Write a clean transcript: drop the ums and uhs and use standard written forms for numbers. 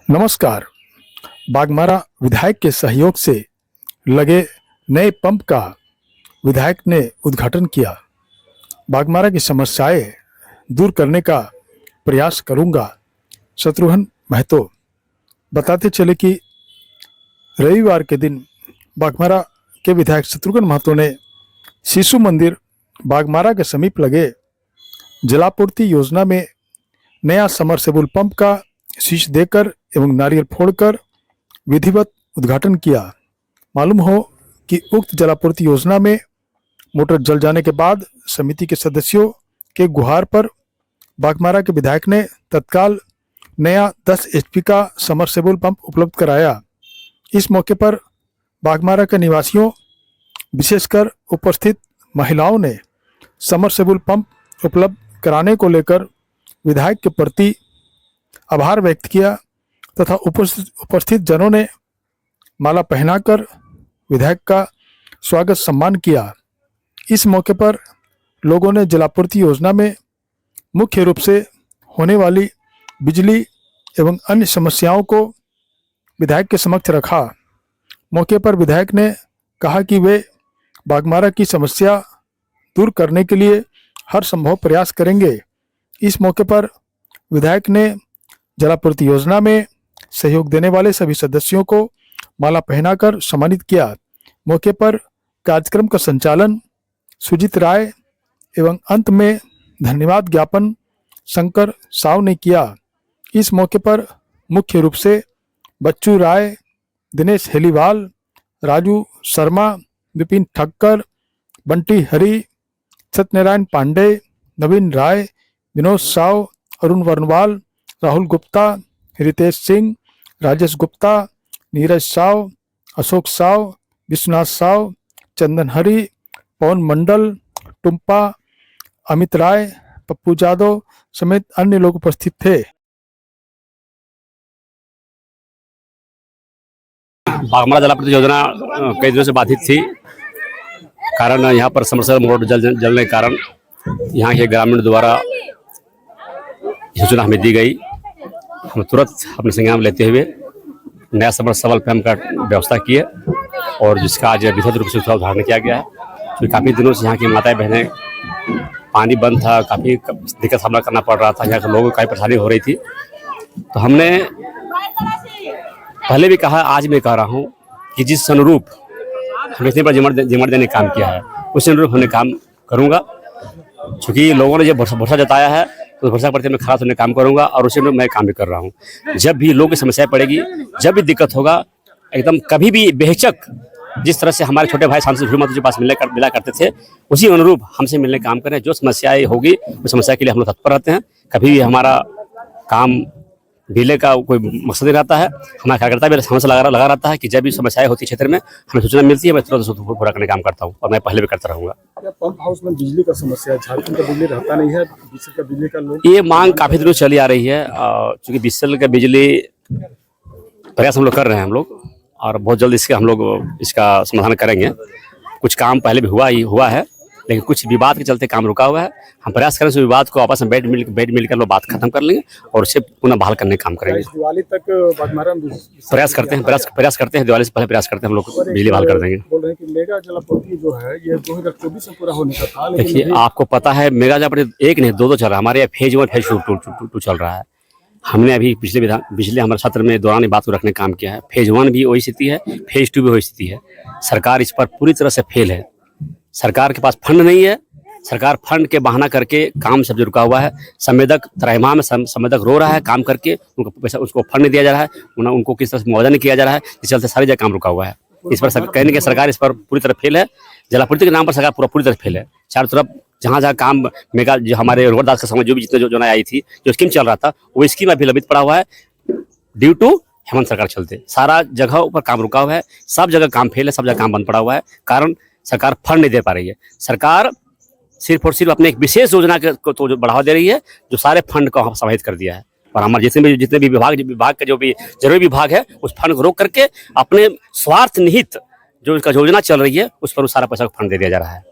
नमस्कार। बाघमारा विधायक के सहयोग से लगे नए पंप का विधायक ने उद्घाटन किया। बाघमारा की समस्याएं दूर करने का प्रयास करूंगा, शत्रुघ्न महतो। बताते चले कि रविवार के दिन बाघमारा के विधायक शत्रुघ्न महतो ने शिशु मंदिर बाघमारा के समीप लगे जलापूर्ति योजना में नया समरसेबुल पंप का शीश देकर एवं नारियल फोड़कर विधिवत उद्घाटन किया। मालूम हो कि उक्त जलापूर्ति योजना में मोटर जल जाने के बाद समिति के सदस्यों के गुहार पर बाघमारा के विधायक ने तत्काल नया 10 HP का समरसेबुल पंप उपलब्ध कराया। इस मौके पर बाघमारा के निवासियों विशेषकर उपस्थित महिलाओं ने समरसेबुल पंप उपलब्ध कराने को लेकर विधायक के प्रति आभार व्यक्त किया तथा उपस्थित जनों ने माला पहनाकर विधायक का स्वागत सम्मान किया। इस मौके पर लोगों ने जलापूर्ति योजना में मुख्य रूप से होने वाली बिजली एवं अन्य समस्याओं को विधायक के समक्ष रखा। मौके पर विधायक ने कहा कि वे बाघमारा की समस्या दूर करने के लिए हर संभव प्रयास करेंगे। इस मौके पर विधायक ने जलापूर्ति योजना में सहयोग देने वाले सभी सदस्यों को माला पहनाकर सम्मानित किया। मौके पर कार्यक्रम का संचालन सुजीत राय एवं अंत में धन्यवाद ज्ञापन शंकर साव ने किया। इस मौके पर मुख्य रूप से बच्चू राय, दिनेश हेलीवाल, राजू शर्मा, विपिन ठक्कर, बंटी हरी, सत्यनारायण पांडे, नवीन राय, विनोद साव, अरुण वर्णवाल, राहुल गुप्ता, रितेश सिंह, राजेश गुप्ता, नीरज साव, अशोक साव, विश्वनाथ साव, चंदन हरी, पवन मंडल, टुम्पा, अमित राय, पप्पू जादव समेत अन्य लोग उपस्थित थे। बाघमारा जलापूर्ति योजना कई दिनों से बाधित थी, कारण यहाँ पर समरसेबुल मोटर जलने के कारण यहाँ के ग्रामीण द्वारा सूचना हमें दी गई। हम तुरंत अपने संज्ञान में लेते हुए नया समरसेबुल पंप का व्यवस्था किए और जिसका आज विधिवत रूप से उद्घाटन किया गया है। क्योंकि काफ़ी दिनों से यहाँ की माताएं बहनें पानी बंद था, काफ़ी दिक्कत का सामना करना पड़ रहा था, यहाँ के लोगों को काफ़ी परेशानी हो रही थी। तो हमने पहले भी कहा, आज मैं कह रहा हूँ कि जिस अनुरूप हमने इतनी बड़ा जिम्मेदारी देने काम किया है उस अनुरूप हमने काम करूँगा। चूँकि लोगों ने जब भरोसा जताया है तो भरोसा पर मैं खड़ा होने काम करूंगा और उसी में मैं काम भी कर रहा हूं। जब भी लोगों की समस्याएं पड़ेगी, जब भी दिक्कत होगा, एकदम कभी भी बेहिचक जिस तरह से हमारे छोटे भाई सांसद हिम्मत के पास मिला करते थे उसी अनुरूप हमसे मिलने काम करें। जो समस्याएं होगी उस समस्या के लिए हम लोग तत्पर रहते हैं। कभी भी हमारा काम ढीले का कोई मकसद नहीं रहता है। हमारा कार्यकर्ता भी हमसे लगा रहता है कि जब भी समस्याएं होती है क्षेत्र में हमें सूचना मिलती है, मैं तुरंत उसको पूरा करने का काम करता हूँ और मैं पहले भी करता रहूँगा। पंप हाउस में बिजली का समस्या है, झारखंड का बिजली रहता नहीं है, बीएसएल का बिजली का लोड ये मांग काफ़ी दिनों चली आ रही है। चूँकि बीएसएल का बिजली प्रयास हम लोग कर रहे हैं हम लोग और बहुत जल्द इसका समाधान करेंगे। कुछ काम पहले भी हुआ है, लेकिन कुछ विवाद के चलते काम रुका हुआ है। हम प्रयास करें उस विवाद को आपस में बैठ मिलकर लोग बात खत्म कर लेंगे और उसे पुनः बहाल करने का काम करेंगे। दिवाली तक बाघमारा में प्रयास करते हैं दिवाली से पहले प्रयास करते हैं हम लोग बिजली बहाल कर देंगे। बोल रहे हैं कि मेगा जलापूर्ति जो है ये 2024 में पूरा होने का था। देखिए, आपको पता है मेगा जलापूर्ति एक नहीं दो चल रहा है। हमारे यहाँ फेज 1 फेज 2 चल रहा है। हमने अभी पिछले हमारे सत्र में दौरान बात को रखने का काम किया है। फेज 1 भी वही स्थिति है, फेज 2 भी वही स्थिति है। सरकार इस पर पूरी तरह से फेल है। सरकार के पास फंड नहीं है। सरकार फंड के बहाना करके काम सब रुका हुआ है। संवेदक त्रैमाह में संवेदक रो रहा है काम करके, उनको पैसा उसको फंड नहीं दिया जा रहा है, उनको किस तरह से मुआवजा नहीं किया जा रहा है। इस चलते सारी जगह काम रुका हुआ है। इस पर कहने की सरकार इस पर पूरी तरह फेल है। जलापूर्ति के नाम पर सरकार पूरी तरह फेल है। चारों तरफ जहाँ काम मेगा जो हमारे रोहतास का समय जो भी जितने योजना आई थी, जो स्कीम चल रहा था, वो स्कीम अभी लंबित पड़ा हुआ है ड्यू टू हेमंत सरकार चलते। सारा जगह ऊपर काम रुका हुआ है, सब जगह काम फेल है, सब जगह काम बंद पड़ा हुआ है। कारण सरकार फंड नहीं दे पा रही है। सरकार सिर्फ और सिर्फ अपने एक विशेष योजना को तो बढ़ावा दे रही है जो सारे फंड को समाहित कर दिया है। और हमारे जितने भी विभाग के जो भी जरूरी विभाग है उस फंड को रोक करके अपने स्वार्थ निहित जो इसका योजना चल रही है उस पर सारा पैसा फंड दे दिया जा रहा है।